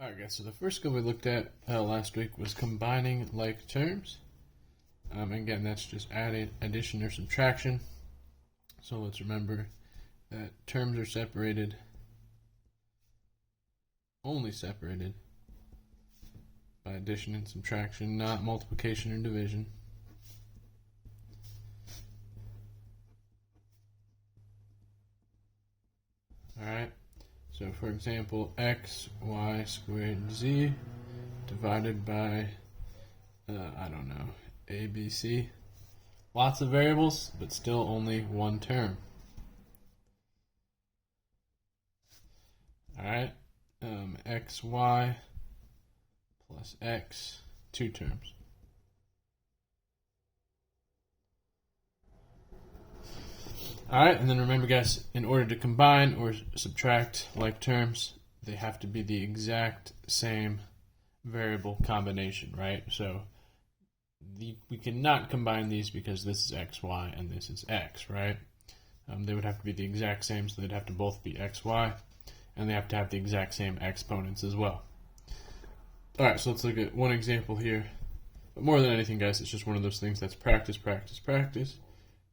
Alright guys, so the first skill we looked at last week was combining like terms. Again, that's just adding, addition, or subtraction. So let's remember that terms are separated, only separated by addition and subtraction, not multiplication or division. Alright, so for example, x, y squared, z divided by, I don't know, a, b, c. Lots of variables, but still only one term. Alright, x, y plus x, two terms. Alright, and then remember guys, in order to combine or subtract like terms, they have to be the exact same variable combination, right? So we cannot combine these because this is x, y, and this is x, right? They would have to be the exact same, so they'd have to both be x, y, and they have to have the exact same exponents as well. Alright, so let's look at one example here. But more than anything, guys, it's just one of those things that's practice, practice, practice.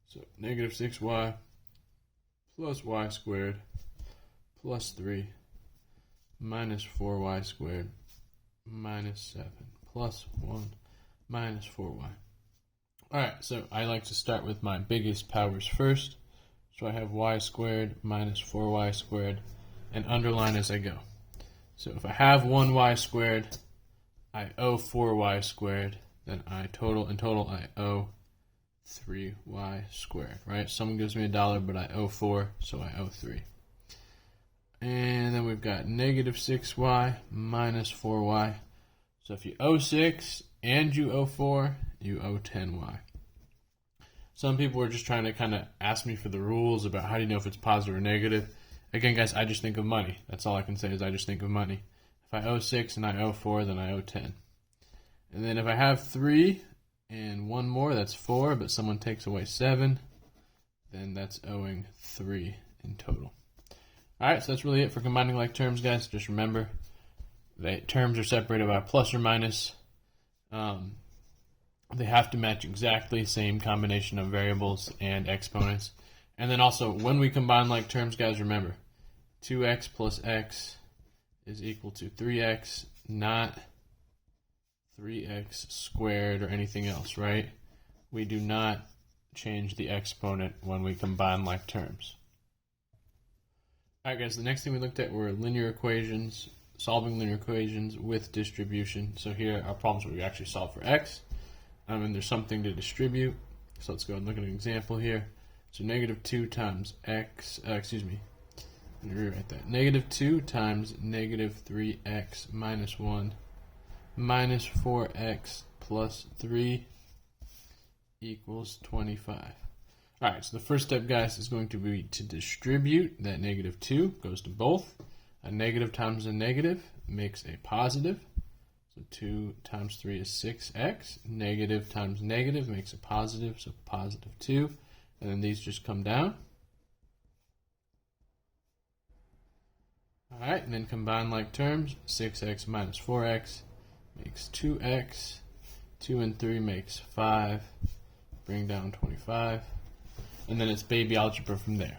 So negative 6y plus y squared plus 3 minus 4y squared minus 7 plus 1 minus 4y. Alright, so I like to start with my biggest powers first. So I have y squared minus 4y squared and underline as I go. So if I have 1y squared, I owe 4y squared, then in total I owe 3y squared, right? Someone gives me $1, but I owe 4, so I owe 3. And then we've got negative 6y minus 4y. So if you owe 6 and you owe 4, you owe 10y. Some people are just trying to kind of ask me for the rules about how do you know if it's positive or negative. Again, guys, I just think of money. That's all I can say is I just think of money. If I owe 6 and I owe 4, then I owe 10. And then if I have 3 and one more, that's 4, but someone takes away 7, then that's owing 3 in total. Alright, so that's really it for combining like terms, guys. Just remember that terms are separated by plus or minus. They have to match exactly same combination of variables and exponents. And then also, when we combine like terms, guys, remember 2x plus x is equal to 3x, not 3x squared or anything else, right? We do not change the exponent when we combine like terms. Alright guys, the next thing we looked at were linear equations, solving linear equations with distribution. So here are problems where we actually solve for x, and there's something to distribute. So let's go and look at an example here. So negative 2 times x, let me rewrite that. Negative 2 times negative 3x minus 1 minus 4x plus 3 equals 25. Alright, so the first step, guys, is going to be to distribute that negative 2. Goes to both. A negative times a negative makes a positive. So 2 times 3 is 6x. Negative times negative makes a positive, so positive 2. And then these just come down. Alright, and then combine like terms. 6x minus 4x makes 2x. 2 and 3 makes 5. Bring down 25. And then it's baby algebra from there.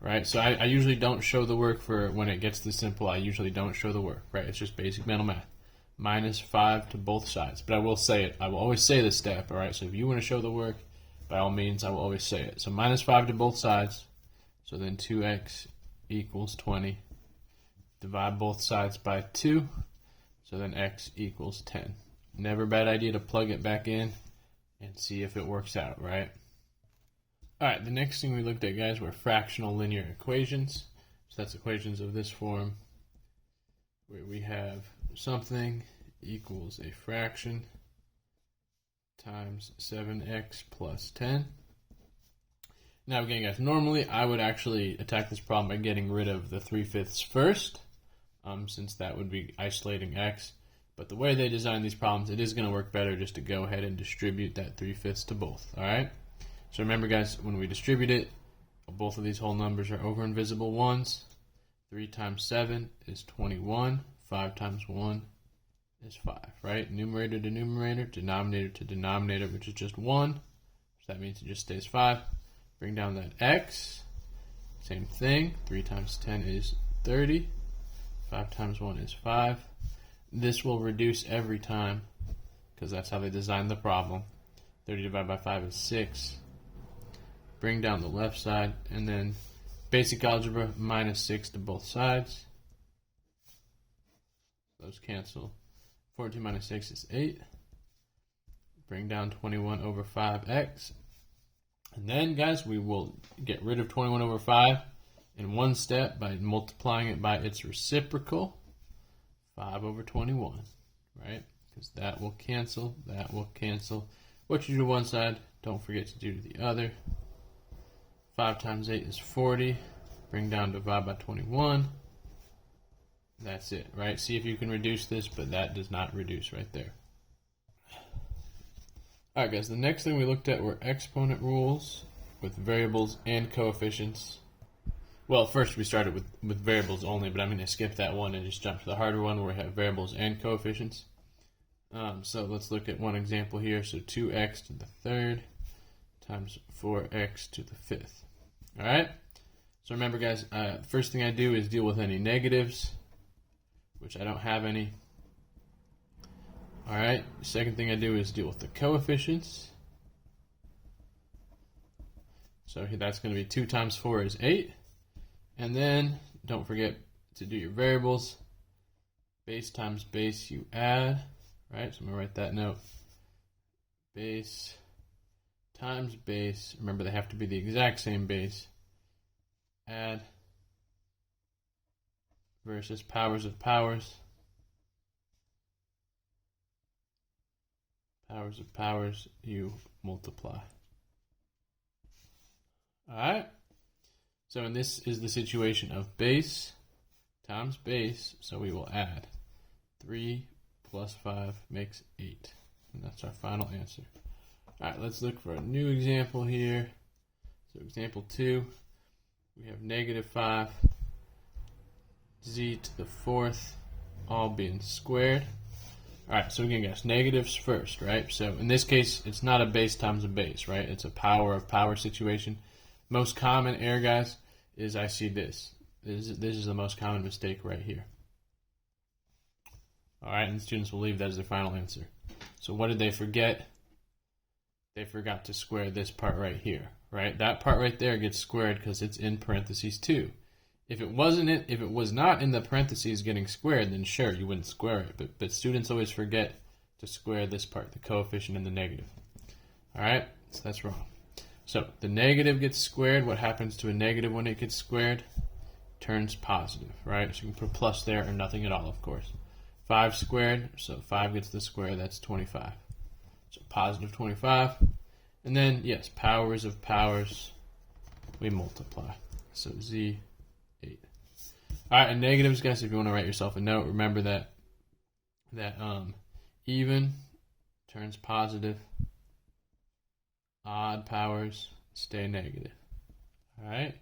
Right? So I usually don't show the work for when it gets this simple. I usually don't show the work. Right? It's just basic mental math. Minus 5 to both sides. But I will say it. I will always say this step. Alright? So if you want to show the work, by all means, I will always say it. So minus 5 to both sides. So then 2x equals 20. Divide both sides by 2. So then x equals 10. Never a bad idea to plug it back in and see if it works out, right? Alright, the next thing we looked at, guys, were fractional linear equations. So that's equations of this form, where we have something equals a fraction times 7x plus 10. Now again, guys, normally I would actually attack this problem by getting rid of the 3/5 first, since that would be isolating x. But the way they design these problems, it is going to work better just to go ahead and distribute that 3/5 to both, alright? So remember, guys, when we distribute it, both of these whole numbers are over invisible ones. 3 times 7 is 21. 5 times 1 is 5, right? Numerator to numerator, denominator to denominator, which is just 1. So that means it just stays 5. Bring down that x. Same thing. 3 times 10 is 30. 5 times 1 is 5. This will reduce every time because that's how they designed the problem. 30 divided by 5 is 6. Bring down the left side, and then basic algebra, minus 6 to both sides. Those cancel. 14 minus 6 is 8. Bring down 21 over 5x. And then, guys, we will get rid of 21 over 5 in one step by multiplying it by its reciprocal, 5 over 21, right? Because that will cancel, that will cancel. What you do to one side, don't forget to do to the other. 5 times 8 is 40. Bring down, divide by 21. That's it, right? See if you can reduce this, but that does not reduce right there. All right, guys, the next thing we looked at were exponent rules with variables and coefficients. Well, first we started with variables only, but I'm going to skip that one and just jump to the harder one where we have variables and coefficients. So let's look at one example here. So 2x to the third times 4x to the fifth. All right? So remember, guys, first thing I do is deal with any negatives, which I don't have any. All right, second thing I do is deal with the coefficients. So that's going to be 2 times 4 is 8. And then don't forget to do your variables. Base times base you add, right? So I'm going to write that note. Base times base. Remember, they have to be the exact same base. Add versus powers of powers. Powers of powers, you multiply. All right. So, and this is the situation of base times base. So we will add 3 plus 5 makes 8. And that's our final answer. All right, let's look for a new example here. So example 2, we have negative 5 z to the fourth all being squared. All right, so again, guys, negatives first, right? So in this case, it's not a base times a base, right? It's a power of power situation. Most common error, guys, is I see this. This is the most common mistake right here. All right, and students will leave that as their final answer. So what did they forget? They forgot to square this part right here, right? That part right there gets squared because it's in parentheses 2. If it was not in the parentheses getting squared, then sure, you wouldn't square it. But students always forget to square this part, the coefficient and the negative. All right, so that's wrong. So the negative gets squared. What happens to a negative when it gets squared? Turns positive, right? So you can put a plus there or nothing at all, of course. 5 squared, so 5 gets the square, that's 25. So positive 25. And then, yes, powers of powers, we multiply. So z 8. All right, and negatives, guys, if you want to write yourself a note, remember that even turns positive, odd powers stay negative. All right?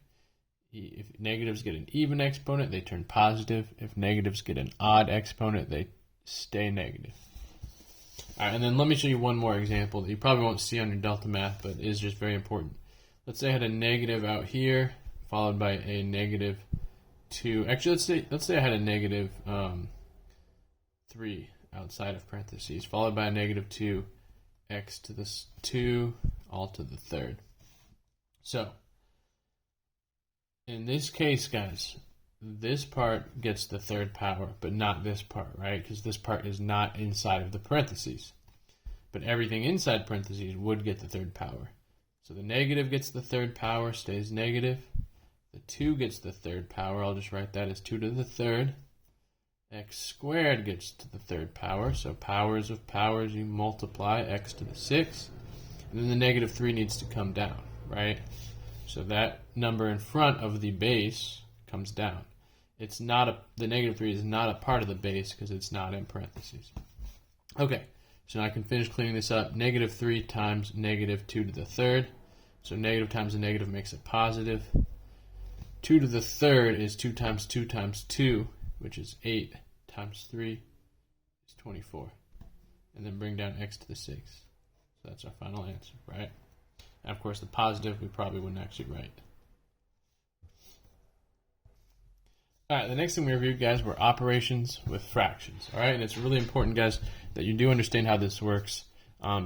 If negatives get an even exponent, they turn positive. If negatives get an odd exponent, they stay negative. All right, and then let me show you one more example that you probably won't see on your Delta Math, but is just very important. Let's say I had a negative out here, followed by a negative 2. Actually, let's say I had a negative 3 outside of parentheses, followed by a negative 2, x to the 2, all to the third. So, in this case, guys, this part gets the third power, but not this part, right? Because this part is not inside of the parentheses. But everything inside parentheses would get the third power. So the negative gets the third power, stays negative. The 2 gets the third power. I'll just write that as 2 to the third. X squared gets to the third power. So powers of powers, you multiply x to the 6. And then the negative 3 needs to come down, right? So that number in front of the base comes down. It's not the negative 3 is not a part of the base because it's not in parentheses. Okay, so now I can finish cleaning this up. Negative 3 times negative 2 to the third. So negative times a negative makes it positive. 2 to the third is 2 times 2 times 2, which is 8 times 3 is 24. And then bring down x to the 6. So that's our final answer, right? And of course, the positive we probably wouldn't actually write. All right, the next thing we reviewed, guys, were operations with fractions. All right, and it's really important, guys, that you do understand how this works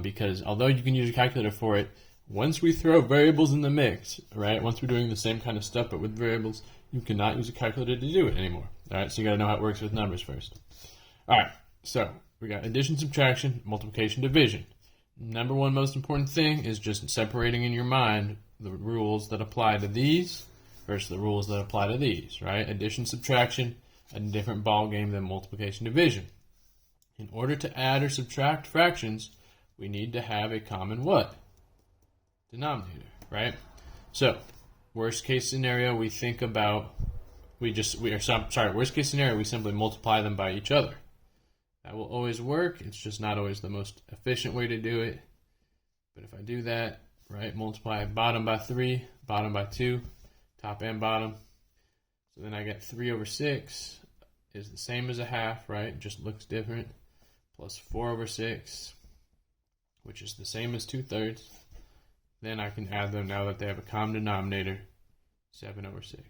because although you can use a calculator for it, once we throw variables in the mix, right, once we're doing the same kind of stuff but with variables, you cannot use a calculator to do it anymore. All right, so you got to know how it works with numbers first. All right, so we got addition, subtraction, multiplication, division. Number one most important thing is just separating in your mind the rules that apply to these versus the rules that apply to these, right? Addition, subtraction, a different ball game than multiplication, division. In order to add or subtract fractions, we need to have a common what? Denominator, right? So, worst case scenario, we think about, worst case scenario, we simply multiply them by each other. That will always work. It's just not always the most efficient way to do it. But if I do that, right, multiply bottom by 3, bottom by 2, top and bottom. So then I get 3 over 6 is the same as a half, right? It just looks different. Plus 4 over 6, which is the same as 2/3. Then I can add them now that they have a common denominator, 7 over 6.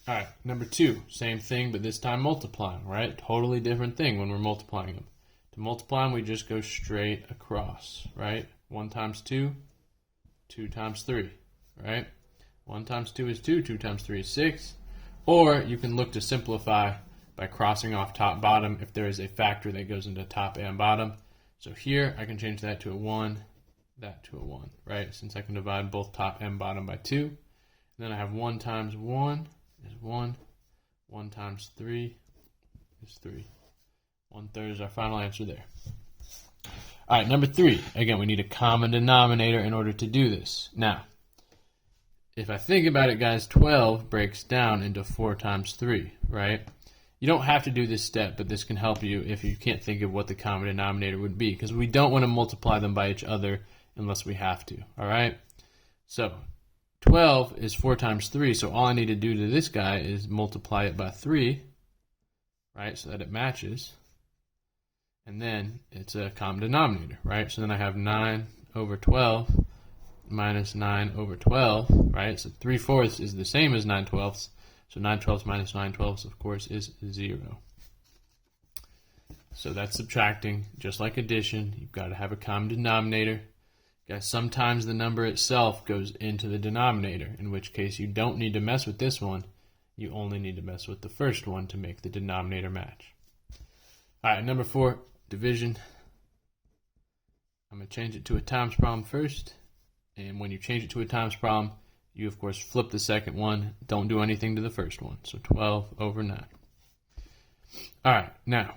All right, number 2, same thing, but this time multiplying, right? Totally different thing when we're multiplying them. To multiply them, we just go straight across, right? 1 times 2, 2 times 3, right? 1 times 2 is 2, 2 times 3 is 6. Or you can look to simplify by crossing off top, bottom if there is a factor that goes into top and bottom. So here, I can change that to a 1, that to a 1, right? Since I can divide both top and bottom by 2. And then I have 1 times 1 is 1. 1 times 3 is 3. 1/3 is our final answer there. All right, number 3. Again, we need a common denominator in order to do this. Now, if I think about it, guys, 12 breaks down into 4 times 3, right? You don't have to do this step, but this can help you if you can't think of what the common denominator would be, because we don't want to multiply them by each other unless we have to, all right? So 12 is 4 times 3, so all I need to do to this guy is multiply it by 3, right, so that it matches. And then it's a common denominator, right? So then I have 9 over 12 minus 9 over 12, right? So 3/4 is the same as 9/12. So 9/12 minus 9/12, of course, is 0. So that's subtracting, just like addition. You've got to have a common denominator. Guys, sometimes the number itself goes into the denominator, in which case you don't need to mess with this one. You only need to mess with the first one to make the denominator match. All right, number 4, division. I'm going to change it to a times problem first. And when you change it to a times problem, you, of course, flip the second one. Don't do anything to the first one. So 12 over 9. All right, now,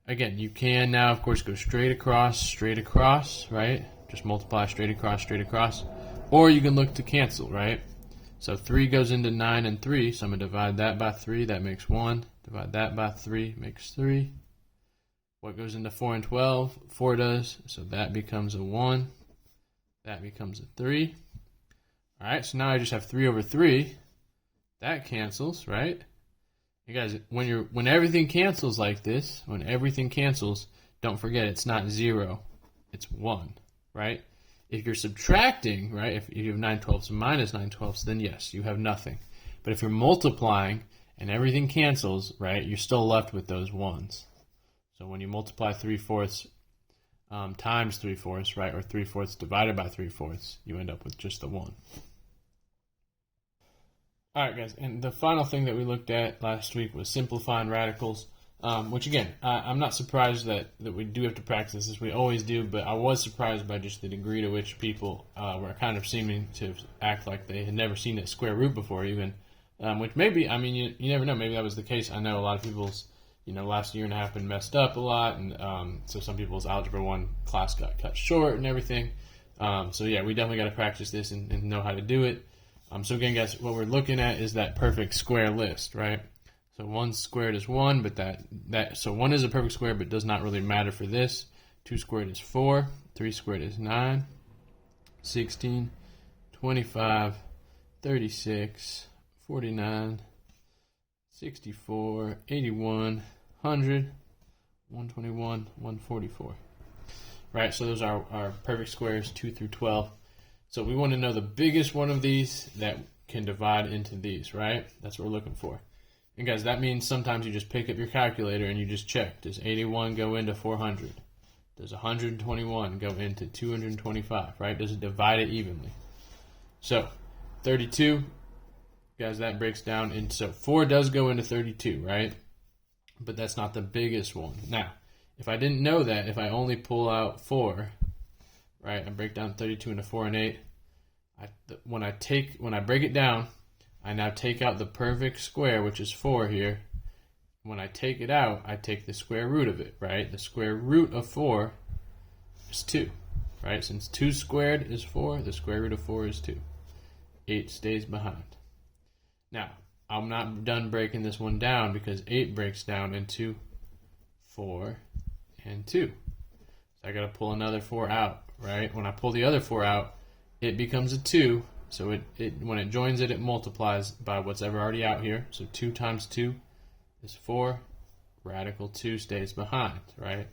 again, you can now, of course, go straight across, right? Just multiply straight across. Or you can look to cancel, right? So 3 goes into 9 and 3, so I'm going to divide that by 3. That makes 1. Divide that by 3 makes 3. What goes into 4 and 12? 4 does, so that becomes a 1. That becomes a 3. All right, so now I just have 3 over 3. That cancels, right? You guys, when everything cancels like this, don't forget it's not 0, it's 1, right? If you're subtracting, right, if you have 9/12 minus 9/12, then yes, you have nothing. But if you're multiplying and everything cancels, right, you're still left with those 1s. So when you multiply 3/4 times 3/4, right, or 3/4 divided by 3/4, you end up with just the 1. All right, guys, and the final thing that we looked at last week was simplifying radicals, which, again, I'm not surprised that we do have to practice this, as we always do, but I was surprised by just the degree to which people were kind of seeming to act like they had never seen a square root before even, which maybe, I mean, you never know, maybe that was the case. I know a lot of people's, last year and a half been messed up a lot, and so some people's Algebra 1 class got cut short and everything. So, yeah, we definitely got to practice this and know how to do it. So again, guys, what we're looking at is that perfect square list, right? So 1 squared is 1, but so 1 is a perfect square, but does not really matter for this. 2 squared is 4, 3 squared is 9, 16, 25, 36, 49, 64, 81, 100, 121, 144. Right, so those are our perfect squares, 2 through 12. So we want to know the biggest one of these that can divide into these, right? That's what we're looking for. And guys, that means sometimes you just pick up your calculator and you just check. Does 81 go into 400? Does 121 go into 225, right? Does it divide it evenly? So 32, guys, that breaks down into, so 4 does go into 32, right? But that's not the biggest one. Now, if I didn't know that, if I only pull out 4, right, I break down 32 into 4 and 8, when I break it down, I now take out the perfect square, which is 4 here. When I take it out, I take the square root of it, right? The square root of 4 is 2, right? Since 2 squared is 4, the square root of 4 is 2. 8 stays behind. Now, I'm not done breaking this one down because 8 breaks down into 4 and 2. So I got to pull another 4 out, right? When I pull the other 4 out, it becomes a 2. So when it joins it, it multiplies by what's ever already out here. So 2 times 2 is 4. Radical 2 stays behind, right?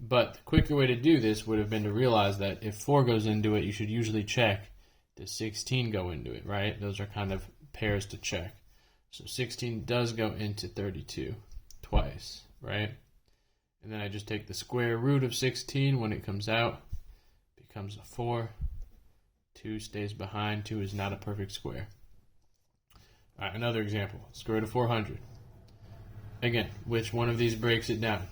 But the quicker way to do this would have been to realize that if 4 goes into it, you should usually check, does 16 go into it, right? Those are kind of pairs to check. So 16 does go into 32 twice, right? And then I just take the square root of 16 when it comes out, becomes a 4. 2 stays behind. 2 is not a perfect square. All right, another example. Square root of 400. Again, which one of these breaks it down?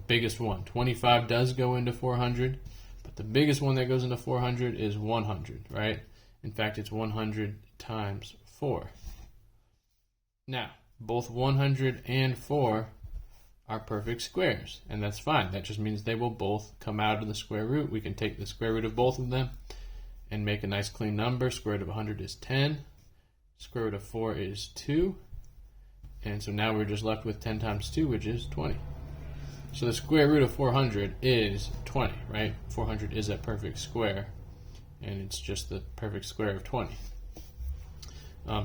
Biggest one. 25 does go into 400, but the biggest one that goes into 400 is 100, right? In fact, it's 100 times 4. Now, both 100 and 4 are perfect squares, and that's fine. That just means they will both come out of the square root. We can take the square root of both of them and make a nice clean number. Square root of 100 is 10. Square root of 4 is 2. And so now we're just left with 10 times 2, which is 20. So the square root of 400 is 20, right? 400 is a perfect square, and it's just the perfect square of 20.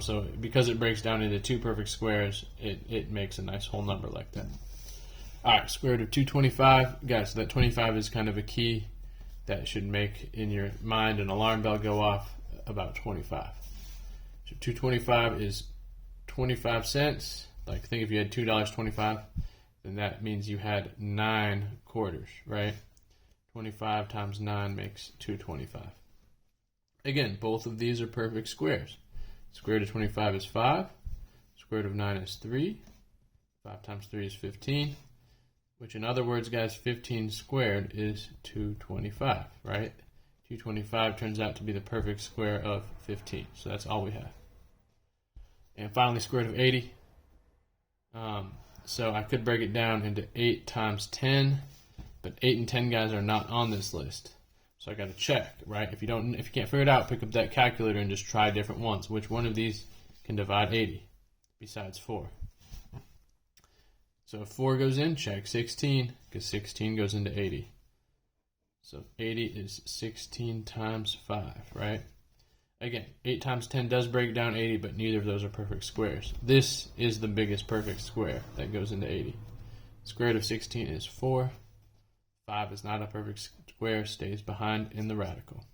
So because it breaks down into 2 perfect squares, it makes a nice whole number like that. All right, square root of 225. Guys, so that 25 is kind of a key that should make in your mind an alarm bell go off about 25. So 225 is 25 cents. Like, think if you had $2.25, then that means you had 9 quarters, right? 25 times 9 makes 225. Again, both of these are perfect squares. Square root of 25 is 5. Square root of 9 is 3. 5 times 3 is 15. Which, in other words, guys, 15 squared is 225, right? 225 turns out to be the perfect square of 15. So that's all we have. And finally, square root of 80. So I could break it down into 8 times 10, but 8 and 10 guys are not on this list. So I got to check, right? If you can't figure it out, pick up that calculator and just try different ones. Which one of these can divide 80 besides 4? So if 4 goes in, check 16, because 16 goes into 80. So 80 is 16 times 5, right? Again, 8 times 10 does break down 80, but neither of those are perfect squares. This is the biggest perfect square that goes into 80. Square root of 16 is 4. 5 is not a perfect square, stays behind in the radical.